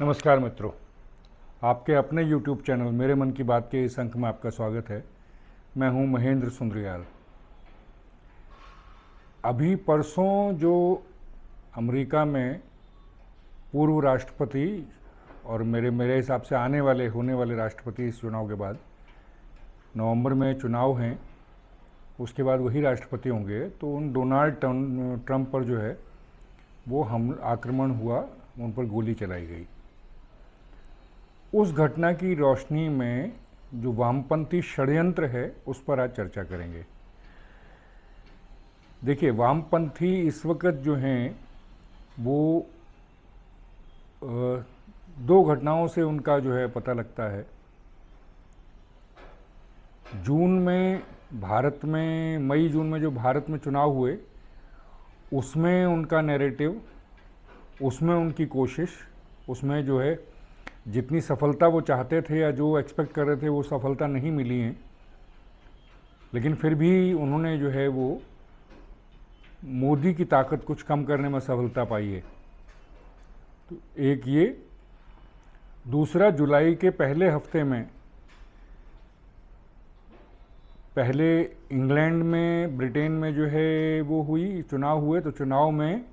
नमस्कार मित्रों, आपके अपने YouTube चैनल मेरे मन की बात के इस अंक में आपका स्वागत है। मैं हूं महेंद्र सुंदरियाल। अभी परसों जो अमेरिका में पूर्व राष्ट्रपति और मेरे हिसाब से होने वाले राष्ट्रपति इस चुनाव के बाद नवंबर में चुनाव हैं, उसके बाद वही राष्ट्रपति होंगे। तो उन डोनाल्ड ट्रंप पर जो है वो आक्रमण हुआ, उन पर गोली चलाई गई। उस घटना की रोशनी में जो वामपंथी षड्यंत्र है उस पर आज चर्चा करेंगे। देखिए, वामपंथी इस वक्त जो हैं वो दो घटनाओं से उनका जो है पता लगता है। मई जून में जो भारत में चुनाव हुए उसमें उनका नैरेटिव, उसमें उनकी कोशिश, उसमें जो है जितनी सफलता वो चाहते थे या जो एक्सपेक्ट कर रहे थे वो सफलता नहीं मिली है, लेकिन फिर भी उन्होंने जो है वो मोदी की ताकत कुछ कम करने में सफलता पाई है। तो एक ये, दूसरा जुलाई के पहले हफ्ते में पहले इंग्लैंड में, ब्रिटेन में जो है वो चुनाव हुए। तो चुनाव में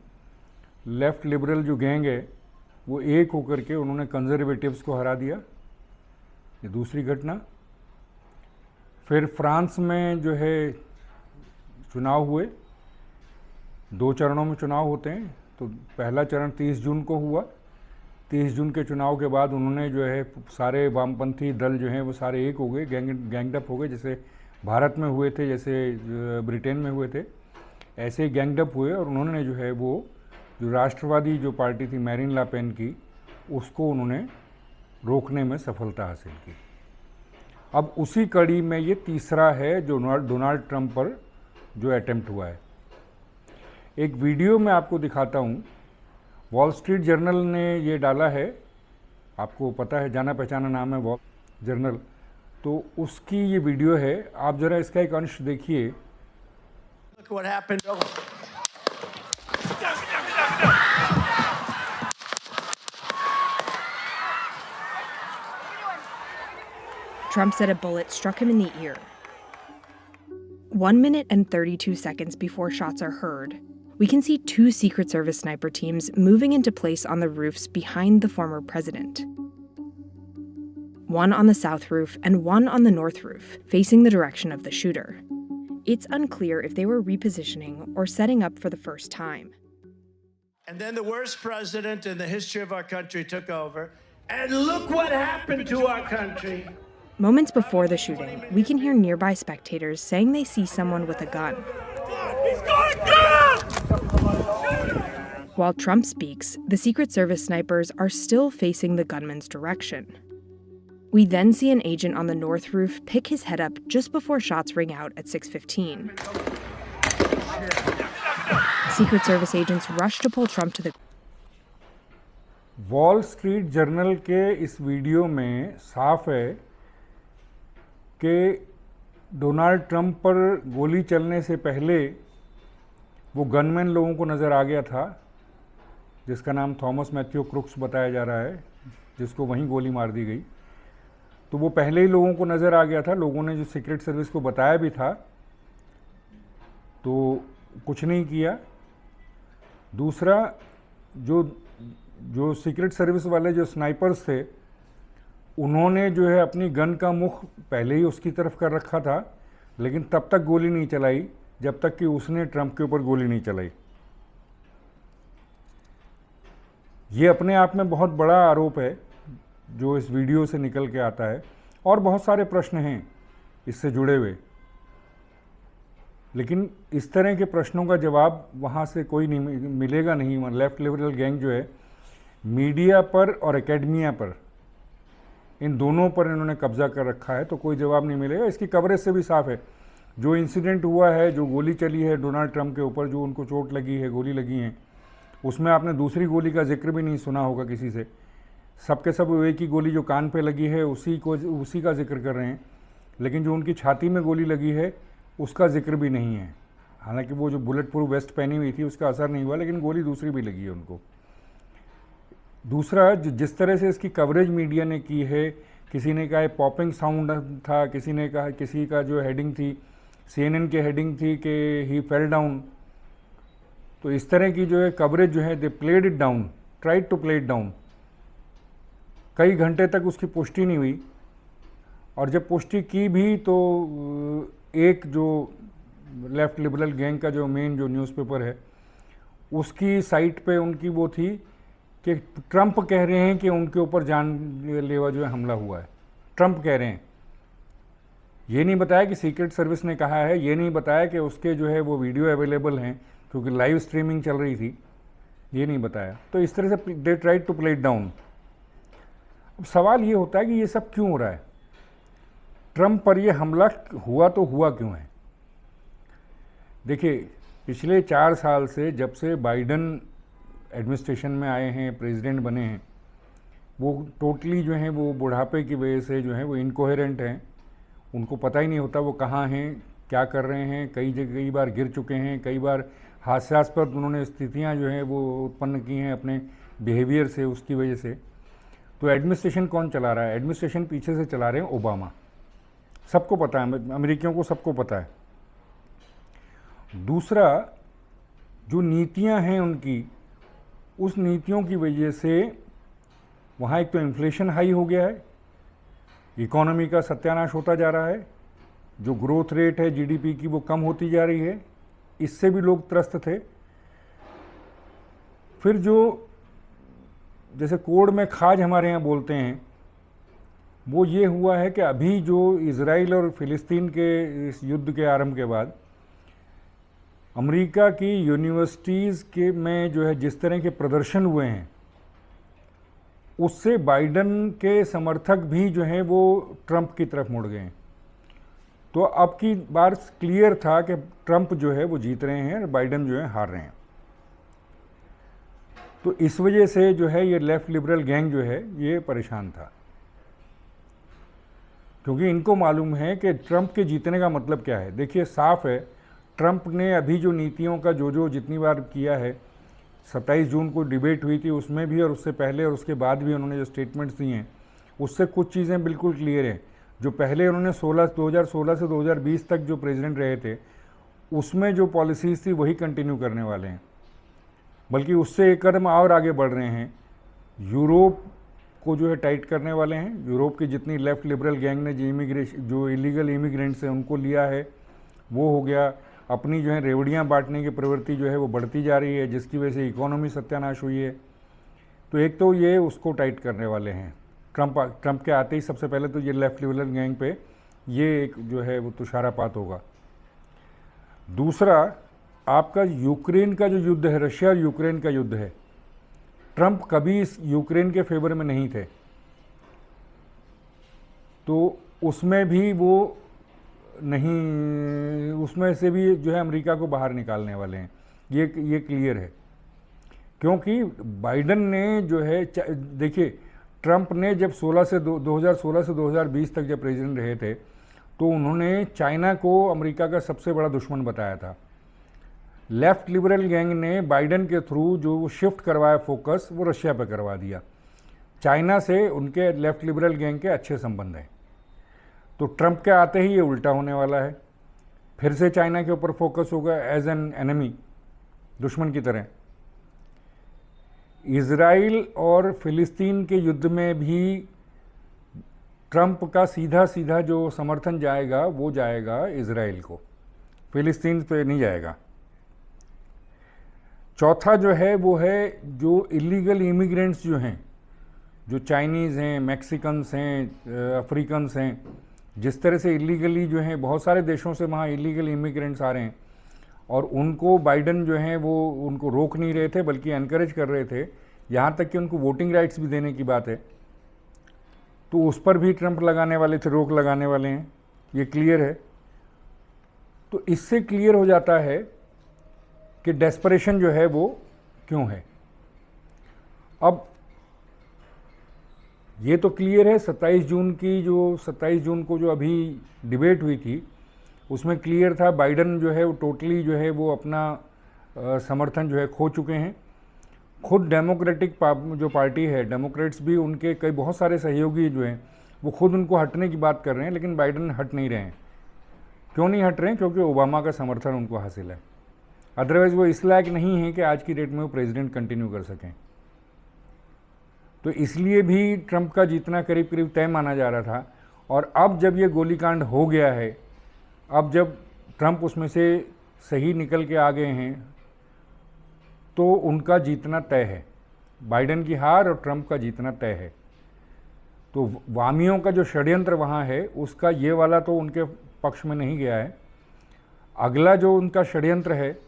लेफ्ट लिबरल जो गैंग है वो एक होकर के उन्होंने कंजर्वेटिव्स को हरा दिया। ये दूसरी घटना। फिर फ्रांस में जो है चुनाव हुए, 2 चरणों में चुनाव होते हैं। तो पहला चरण 30 जून को हुआ। 30 जून के चुनाव के बाद उन्होंने जो है सारे वामपंथी दल जो हैं वो सारे एक हो गए, गैंगडअप हो गए। जैसे भारत में हुए थे, जैसे ब्रिटेन में हुए थे, ऐसे ही गैंगडअप हुए और उन्होंने जो है वो जो राष्ट्रवादी जो पार्टी थी मैरिन ला पेन की, उसको उन्होंने रोकने में सफलता हासिल की। अब उसी कड़ी में ये तीसरा है जो डोनाल्ड ट्रंप पर जो अटेम्प्ट हुआ है। एक वीडियो मैं आपको दिखाता हूँ। वॉल स्ट्रीट जर्नल ने ये डाला है, आपको पता है, जाना पहचाना नाम है वॉल जर्नल। तो उसकी ये वीडियो है, आप ज़रा इसका एक अंश देखिए। Trump said a bullet struck him in the ear. 1 minute and 32 seconds before shots are heard, we can see 2 Secret Service sniper teams moving into place on the roofs behind the former president. One on the south roof and one on the north roof, facing the direction of the shooter. It's unclear if they were repositioning or setting up for the first time. And then the worst president in the history of our country took over. And look what happened to our country. Moments before the shooting, we can hear nearby spectators saying they see someone with a gun. He's got a gun! While Trump speaks, the Secret Service snipers are still facing the gunman's direction. We then see an agent on the north roof pick his head up just before shots ring out at 6:15. Secret Service agents rush to pull Trump to the wall street journal के इस video में साफ है कि Donald Trump पर गोली चलने से पहले वो गनमैन लोगों को नज़र आ गया था, जिसका नाम थॉमस मैथ्यू क्रुक्स बताया जा रहा है, जिसको वहीं गोली मार दी गई। तो वो पहले ही लोगों को नज़र आ गया था। लोगों ने जो सीक्रेट सर्विस को बताया भी था, तो कुछ नहीं किया। दूसरा, जो सीक्रेट सर्विस वाले जो स्नाइपर्स थे, उन्होंने जो है अपनी गन का मुख पहले ही उसकी तरफ कर रखा था, लेकिन तब तक गोली नहीं चलाई जब तक कि उसने ट्रंप के ऊपर गोली नहीं चलाई। ये अपने आप में बहुत बड़ा आरोप है जो इस वीडियो से निकल के आता है, और बहुत सारे प्रश्न हैं इससे जुड़े हुए, लेकिन इस तरह के प्रश्नों का जवाब वहाँ से कोई नहीं मिलेगा नहीं। लेफ्ट लिबरल गैंग जो है मीडिया पर और एकेडमिया पर, इन दोनों पर इन्होंने कब्जा कर रखा है, तो कोई जवाब नहीं मिलेगा। इसकी कवरेज से भी साफ है। जो इंसिडेंट हुआ है, जो गोली चली है डोनाल्ड ट्रंप के ऊपर, जो उनको चोट लगी है, गोली लगी है, उसमें आपने दूसरी गोली का जिक्र भी नहीं सुना होगा किसी से। सबके सब एक ही गोली जो कान पे लगी है उसी का जिक्र कर रहे हैं, लेकिन जो उनकी छाती में गोली लगी है उसका जिक्र भी नहीं है। हालांकि वो जो बुलेट प्रूफ वेस्ट पहनी हुई थी उसका असर नहीं हुआ, लेकिन गोली दूसरी भी लगी है उनको। दूसरा जिस तरह से इसकी कवरेज मीडिया ने की है, किसी ने कहा पॉपिंग साउंड था, किसी ने कहा, किसी का जो हेडिंग थी CNN की हेडिंग थी कि ही फेल डाउन। तो इस तरह की जो है कवरेज जो है they played it down, tried to play it down. कई घंटे तक उसकी पुष्टि नहीं हुई, और जब पुष्टि की भी तो एक जो लेफ्ट लिबरल गैंग का जो मेन जो न्यूज़पेपर है उसकी साइट पे उनकी वो थी कि ट्रंप कह रहे हैं कि उनके ऊपर जानलेवा जो है हमला हुआ है। ट्रंप कह रहे हैं, ये नहीं बताया कि सीक्रेट सर्विस ने कहा है, ये नहीं बताया कि उसके जो है वो वीडियो अवेलेबल हैं क्योंकि लाइव स्ट्रीमिंग चल रही थी, ये नहीं बताया। तो इस तरह से they tried to play it down. अब सवाल ये होता है कि ये सब क्यों हो रहा है, ट्रंप पर ये हमला हुआ तो हुआ क्यों है। देखिए, पिछले 4 साल से जब से बाइडन एडमिनिस्ट्रेशन में आए हैं, प्रेसिडेंट बने हैं, वो टोटली जो है वो बुढ़ापे की वजह से जो है वो इनकोहेरेंट हैं। उनको पता ही नहीं होता वो कहाँ हैं, क्या कर रहे हैं। कई बार गिर चुके हैं, कई बार हास्यास्पद उन्होंने स्थितियाँ जो हैं वो उत्पन्न की हैं अपने बिहेवियर से, उसकी वजह से। तो एडमिनिस्ट्रेशन कौन चला रहा है? एडमिनिस्ट्रेशन पीछे से चला रहे हैं ओबामा। सबको पता है, अमेरिकियों को सबको पता है। दूसरा, जो नीतियां हैं उनकी, उस नीतियों की वजह से वहाँ एक तो इन्फ्लेशन हाई हो गया है, इकोनॉमी का सत्यानाश होता जा रहा है, जो ग्रोथ रेट है जीडीपी की वो कम होती जा रही है, इससे भी लोग त्रस्त थे। फिर जो जैसे कोड में खाज हमारे यहाँ बोलते हैं, वो ये हुआ है कि अभी जो इजराइल और फिलिस्तीन के इस युद्ध के आरंभ के बाद अमेरिका की यूनिवर्सिटीज़ के में जो है जिस तरह के प्रदर्शन हुए हैं, उससे बाइडन के समर्थक भी जो हैं वो ट्रंप की तरफ मुड़ गए हैं। तो अब की बार क्लियर था कि ट्रंप जो है वो जीत रहे हैं और बाइडन जो है हार रहे हैं। तो इस वजह से जो है ये लेफ्ट लिबरल गैंग जो है ये परेशान था, क्योंकि इनको मालूम है कि ट्रंप के जीतने का मतलब क्या है। देखिए, साफ है, ट्रंप ने अभी जो नीतियों का जो जितनी बार किया है, 27 जून को डिबेट हुई थी उसमें भी, और उससे पहले और उसके बाद भी उन्होंने जो स्टेटमेंट्स दिए हैं उससे कुछ चीज़ें बिल्कुल क्लियर हैं। जो पहले उन्होंने 2016 से 2020 तक जो प्रेसिडेंट रहे थे उसमें जो पॉलिसीज़ थी वही कंटिन्यू करने वाले हैं, बल्कि उससे एक कदम और आगे बढ़ रहे हैं। यूरोप को जो है टाइट करने वाले हैं। यूरोप की जितनी लेफ्ट लिबरल गैंग ने जो इलीगल इमिग्रेंट्स हैं उनको लिया है वो हो गया। अपनी जो है रेवड़ियाँ बांटने की प्रवृत्ति जो है वो बढ़ती जा रही है, जिसकी वजह से इकोनॉमी सत्यानाश हुई है। तो एक तो ये उसको टाइट करने वाले हैं। ट्रंप के आते ही सबसे पहले तो ये लेफ्ट लिबरल गैंग पे ये एक जो है वो तुषारापात होगा। दूसरा, आपका यूक्रेन का जो युद्ध है, रशिया और यूक्रेन का युद्ध है, ट्रंप कभी इस यूक्रेन के फेवर में नहीं थे, तो उसमें भी वो नहीं, उसमें से भी जो है अमेरिका को बाहर निकालने वाले हैं, ये क्लियर है। क्योंकि बाइडन ने जो है, देखिए ट्रंप ने जब 2016 से 2020 तक जब प्रेसिडेंट रहे थे तो उन्होंने चाइना को अमेरिका का सबसे बड़ा दुश्मन बताया था। लेफ्ट लिबरल गैंग ने बाइडन के थ्रू जो शिफ्ट करवाया फोकस, वो रशिया पर करवा दिया। चाइना से उनके लेफ्ट लिबरल गैंग के अच्छे संबंध हैं, तो ट्रंप के आते ही ये उल्टा होने वाला है। फिर से चाइना के ऊपर फोकस होगा एज एन एनिमी, दुश्मन की तरह। इजराइल और फिलिस्तीन के युद्ध में भी ट्रंप का सीधा जो समर्थन जाएगा वो जाएगा इजराइल को, फिलिस्तीन पे नहीं जाएगा। चौथा जो है वो है जो इलीगल इमिग्रेंट्स जो हैं, जो चाइनीज़ हैं, मैक्सिकन्स हैं, अफ्रीकन्स हैं, जिस तरह से इलीगली जो हैं बहुत सारे देशों से वहाँ इलीगल इमिग्रेंट्स आ रहे हैं और उनको बाइडन जो हैं वो उनको रोक नहीं रहे थे बल्कि एनकरेज कर रहे थे, यहाँ तक कि उनको वोटिंग राइट्स भी देने की बात है। तो उस पर भी ट्रंप लगाने वाले थे, रोक लगाने वाले हैं, ये क्लियर है। तो इससे क्लियर हो जाता है कि डेस्परेशन जो है वो क्यों है। अब ये तो क्लियर है, 27 जून को जो अभी डिबेट हुई थी उसमें क्लियर था बाइडन जो है वो टोटली जो है वो अपना समर्थन जो है खो चुके हैं। खुद डेमोक्रेटिक जो पार्टी है, डेमोक्रेट्स भी उनके कई बहुत सारे सहयोगी जो हैं वो खुद उनको हटने की बात कर रहे हैं, लेकिन बाइडन हट नहीं रहे हैं। क्यों नहीं हट रहे हैं? क्योंकि ओबामा का समर्थन उनको हासिल है। अदरवाइज़ वो इस लायक नहीं है कि आज की डेट में वो प्रेसिडेंट कंटिन्यू कर सकें। तो इसलिए भी ट्रंप का जीतना करीब करीब तय माना जा रहा था। और अब जब ये गोलीकांड हो गया है, अब जब ट्रंप उसमें से सही निकल के आ गए हैं, तो उनका जीतना तय है। बाइडन की हार और ट्रंप का जीतना तय है। तो वामियों का जो षड्यंत्र वहाँ है, उसका ये वाला तो उनके पक्ष में नहीं गया है। अगला जो उनका षड्यंत्र है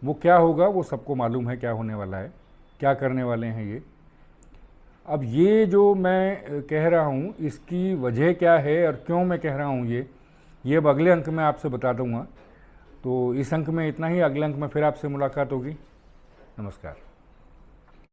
वो क्या होगा, वो सबको मालूम है क्या होने वाला है, क्या करने वाले हैं ये। अब ये जो मैं कह रहा हूँ, इसकी वजह क्या है और क्यों मैं कह रहा हूँ ये अब अगले अंक में आपसे बता दूँगा। तो इस अंक में इतना ही। अगले अंक में फिर आपसे मुलाकात होगी। नमस्कार।